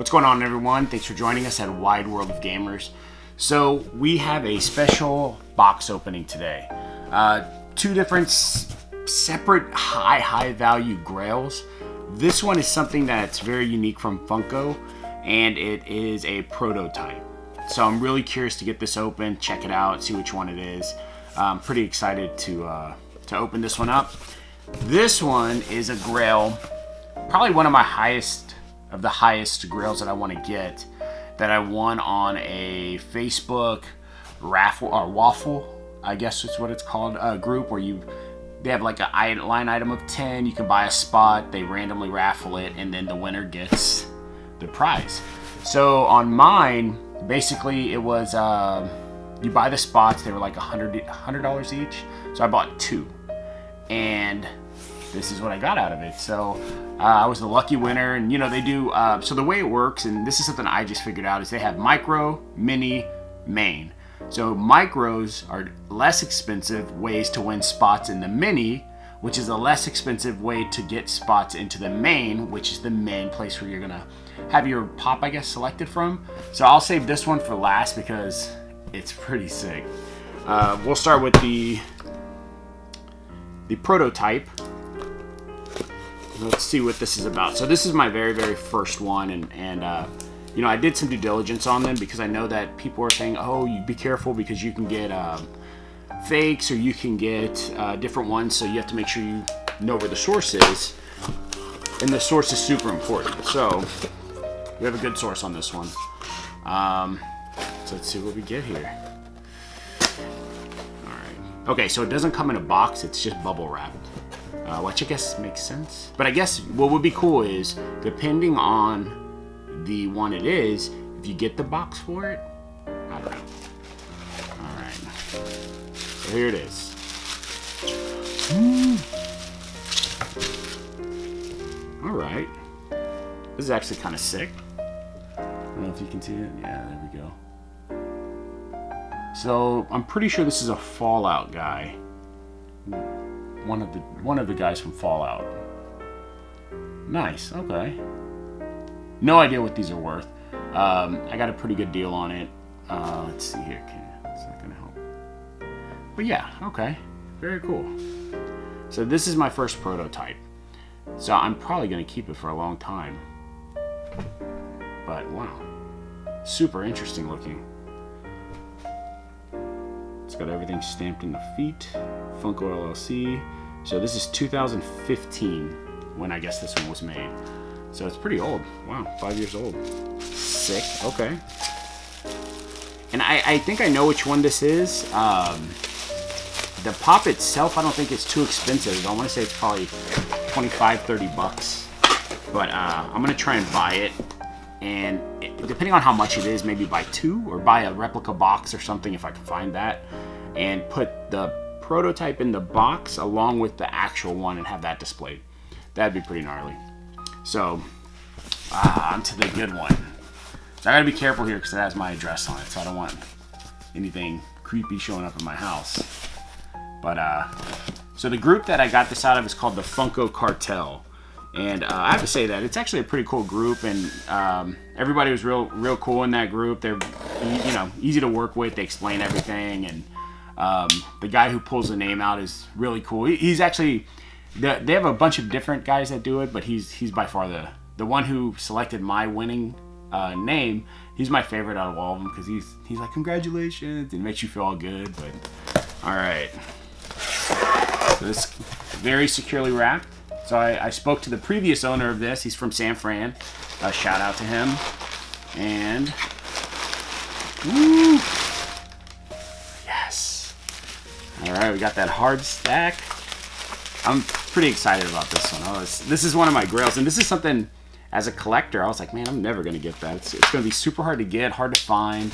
What's going on, everyone? Thanks for joining us at Wide World of Gamers. So we have a special box opening today. Two different separate high value grails. This one is something that's very unique from Funko, and it is a prototype. So I'm really curious to get this open, check it out, see which one it is. I'm pretty excited to open this one up. This one is a grail, probably one of my highest grails that I want to get, that I won on a Facebook raffle or waffle, I guess is what it's called, group where they have like a line item of 10, you can buy a spot, they randomly raffle it, and then the winner gets the prize. So on mine, basically it was, you buy the spots, they were like $100 each, so I bought 2, and this is what I got out of it. So I was the lucky winner, and they do, so the way it works, and this is something I just figured out, is they have micro, mini, main. So micros are less expensive ways to win spots in the mini, which is a less expensive way to get spots into the main, which is the main place where you're gonna have your pop, I guess, selected from. So I'll save this one for last because it's pretty sick. We'll start with the prototype. Let's see what this is about. So this is my very first one, and I did some due diligence on them because I know that people are saying, oh, you be careful because you can get fakes, or you can get different ones, so you have to make sure you know where the source is, and the source is super important. So we have a good source on this one. So let's see what we get here. All right. Okay, so it doesn't come in a box, it's just bubble wrapped. Which I guess makes sense. But I guess what would be cool is, depending on the one it is, if you get the box for it, I don't know. Alright. So here it is. Alright. This is actually kind of sick. I don't know if you can see it. Yeah, there we go. So I'm pretty sure this is a Fallout guy. One of the guys from Fallout. Nice. Okay. No idea what these are worth. I got a pretty good deal on it. Let's see here. Is that gonna help? But yeah. Okay. Very cool. So this is my first prototype. So I'm probably gonna keep it for a long time. But wow, super interesting looking. It's got everything stamped in the feet. Funko LLC. So this is 2015 when I guess this one was made. So it's pretty old. Wow, 5 years old. Sick. Okay. And I think I know which one this is. The pop itself, I don't think it's too expensive. I want to say it's probably 25, 30 bucks. But I'm going to try and buy it. And depending on how much it is, maybe buy 2 or buy a replica box or something if I can find that, and put the prototype in the box along with the actual one and have that displayed. That'd be pretty gnarly. So onto the good one. So I gotta be careful here because it has my address on it, so I don't want anything creepy showing up in my house. But so the group that I got this out of is called the Funko Cartel. And I have to say that it's actually a pretty cool group, and everybody was real cool in that group. They're easy to work with. They explain everything, and the guy who pulls the name out is really cool. He's actually, they have a bunch of different guys that do it, but he's by far the one who selected my winning name. He's my favorite out of all of them because he's like, congratulations, and makes you feel all good. But all right, so this very securely wrapped. So I spoke to the previous owner of this. He's from San Fran. Shout out to him. And woo, yes. All right, we got that hard stack. I'm pretty excited about this one. This is one of my grails, and this is something as a collector I was like, man, I'm never gonna get that. It's gonna be super hard to get, hard to find,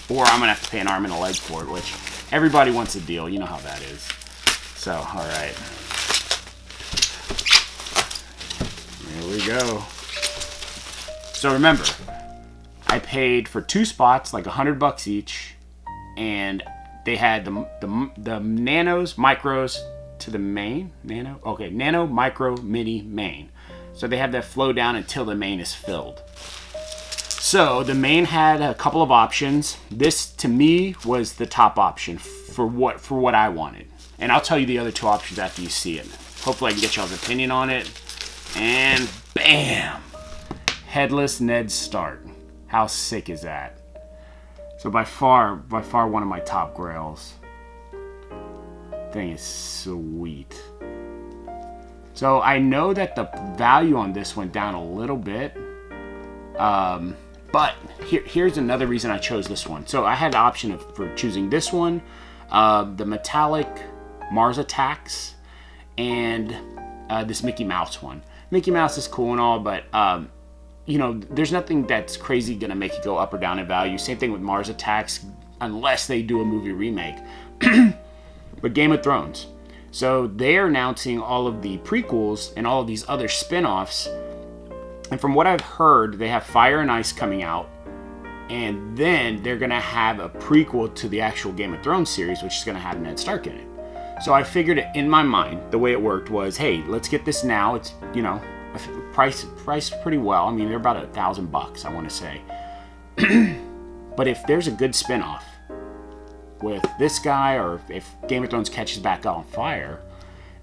or I'm gonna have to pay an arm and a leg for it, which everybody wants a deal. You know how that is. So, all right, here we go. So remember, I paid for 2 spots, like $100 each, and they had the nanos, micros to the main, nano, micro, mini, main. So they have that flow down until the main is filled. So the main had a couple of options. This, to me, was the top option for what I wanted. And I'll tell you the other two options after you see it. Hopefully I can get y'all's opinion on it. And bam! Headless Ned Stark. How sick is that? So by far one of my top grails. Thing is sweet. So I know that the value on this went down a little bit. But here's another reason I chose this one. So I had the option for choosing this one, the metallic Mars Attacks, and this Mickey Mouse one. Mickey Mouse is cool and all, but you know, there's nothing that's crazy gonna make you go up or down in value. Same thing with Mars Attacks, unless they do a movie remake. But Game of Thrones. So they're announcing all of the prequels and all of these other spin-offs. And from what I've heard, they have Fire and Ice coming out. And then they're going to have a prequel to the actual Game of Thrones series, which is going to have Ned Stark in it. So I figured in my mind, the way it worked was, hey, let's get this now. It's, you know, priced pretty well. I mean, they're about $1,000, I want to say. But if there's a good spin-off with this guy, or if Game of Thrones catches back on fire,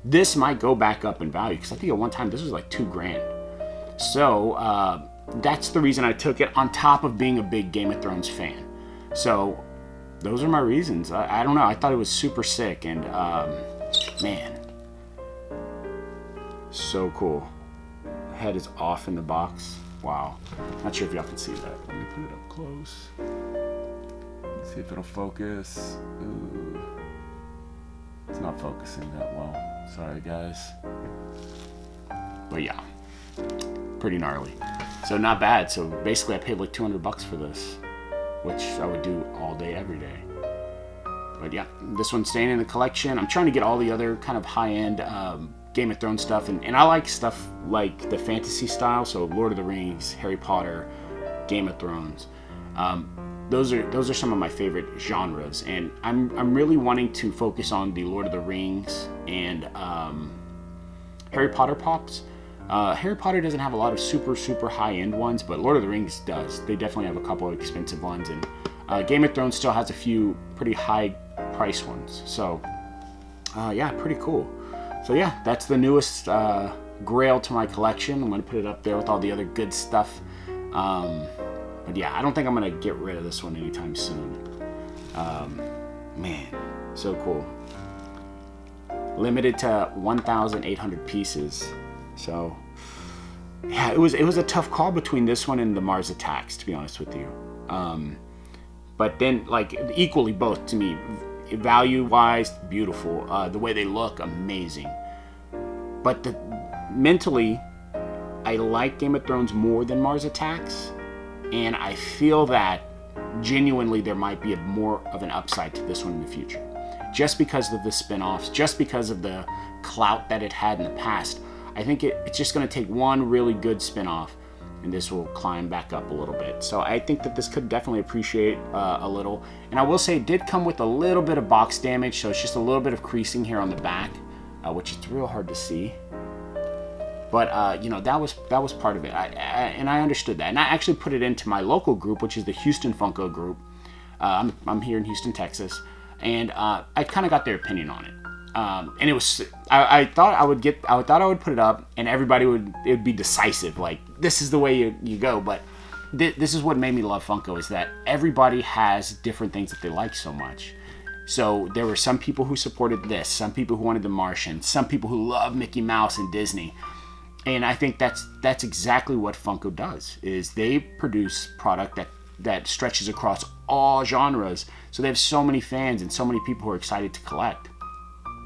this might go back up in value. Because I think at one time this was like $2,000. So that's the reason I took it, on top of being a big Game of Thrones fan. So those are my reasons. I don't know. I thought it was super sick, and man, so cool. The head is off in the box. Wow. Not sure if y'all can see that. Let me put it up close. Let's see if it'll focus. Ooh. It's not focusing that well. Sorry, guys. But yeah, pretty gnarly. So not bad. So basically I paid like $200 for this, which I would do all day, every day. But yeah, this one's staying in the collection. I'm trying to get all the other kind of high-end Game of Thrones stuff. And I like stuff like the fantasy style. So Lord of the Rings, Harry Potter, Game of Thrones. Those are some of my favorite genres. And I'm really wanting to focus on the Lord of the Rings and Harry Potter pops. Harry Potter doesn't have a lot of super high-end ones, but Lord of the Rings does. They definitely have a couple of expensive ones, and Game of Thrones still has a few pretty high-price ones. So, yeah, pretty cool. So yeah, that's the newest Grail to my collection. I'm going to put it up there with all the other good stuff. But yeah, I don't think I'm going to get rid of this one anytime soon. Man, so cool. Limited to 1,800 pieces. So, yeah, it was a tough call between this one and the Mars Attacks, to be honest with you. But then, like, equally both to me, value-wise, beautiful. The way they look, amazing. But mentally, I like Game of Thrones more than Mars Attacks, and I feel that genuinely there might be more of an upside to this one in the future. Just because of the spin-offs, just because of the clout that it had in the past. I think it's just going to take one really good spin-off, and this will climb back up a little bit. So I think that this could definitely appreciate a little. And I will say it did come with a little bit of box damage, so it's just a little bit of creasing here on the back, which is real hard to see. But you know, that was part of it, and I understood that. And I actually put it into my local group, which is the Houston Funko group. I'm here in Houston, Texas, and I kind of got their opinion on it. And it was, I thought I would put it up and everybody it would be decisive, like this is the way you go. But this is what made me love Funko, is that everybody has different things that they like so much. So there were some people who supported this, some people who wanted the Martian, some people who love Mickey Mouse and Disney. And I think that's exactly what Funko does, is they produce product that stretches across all genres. So they have so many fans and so many people who are excited to collect.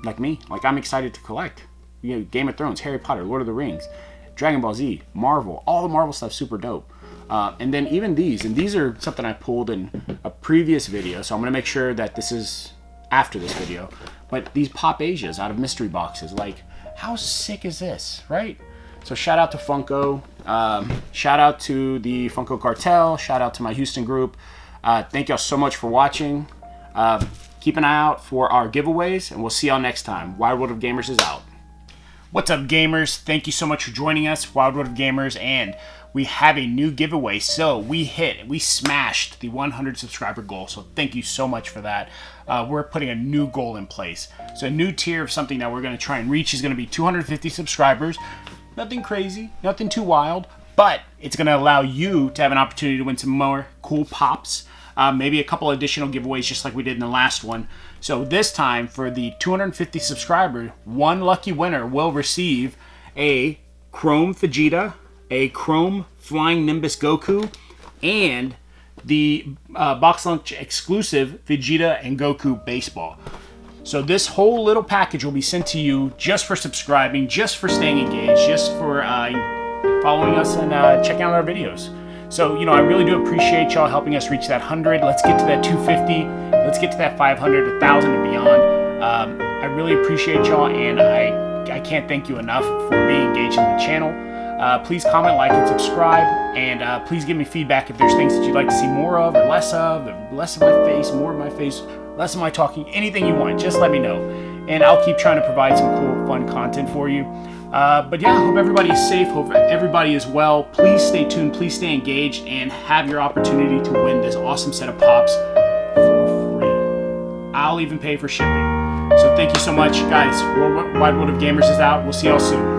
Like me, like I'm excited to collect. You know, Game of Thrones, Harry Potter, Lord of the Rings, Dragon Ball Z, Marvel, all the Marvel stuff, super dope. And then even these are something I pulled in a previous video, so I'm gonna make sure that this is after this video. But these Pop Asias out of mystery boxes, like how sick is this, right? So shout out to Funko, shout out to the Funko Cartel, shout out to my Houston group. Thank y'all so much for watching. Keep an eye out for our giveaways, and we'll see y'all next time. Wide World of Gamers is out. What's up, gamers? Thank you so much for joining us, Wild World of Gamers, and we have a new giveaway. So we smashed the 100 subscriber goal, so thank you so much for that. We're putting a new goal in place. So a new tier of something that we're going to try and reach is going to be 250 subscribers. Nothing crazy, nothing too wild, but it's going to allow you to have an opportunity to win some more cool pops. Maybe a couple additional giveaways just like we did in the last one. So this time, for the 250 subscribers, one lucky winner will receive a Chrome Vegeta, a Chrome Flying Nimbus Goku, and the Box Lunch exclusive Vegeta and Goku Baseball. So this whole little package will be sent to you just for subscribing, just for staying engaged, just for following us and checking out our videos. So, I really do appreciate y'all helping us reach that 100. Let's get to that 250. Let's get to that 500, 1,000, and beyond. I really appreciate y'all, and I can't thank you enough for being engaged in the channel. Please comment, like, and subscribe, and please give me feedback if there's things that you'd like to see more of or less of my face, more of my face, less of my talking, anything you want, just let me know. And I'll keep trying to provide some cool, fun content for you. But yeah, hope everybody is safe, hope everybody is well. Please stay tuned, please stay engaged, and have your opportunity to win this awesome set of pops for free. I'll even pay for shipping. So thank you so much, guys. Wide World of Gamers is out. We'll see y'all soon.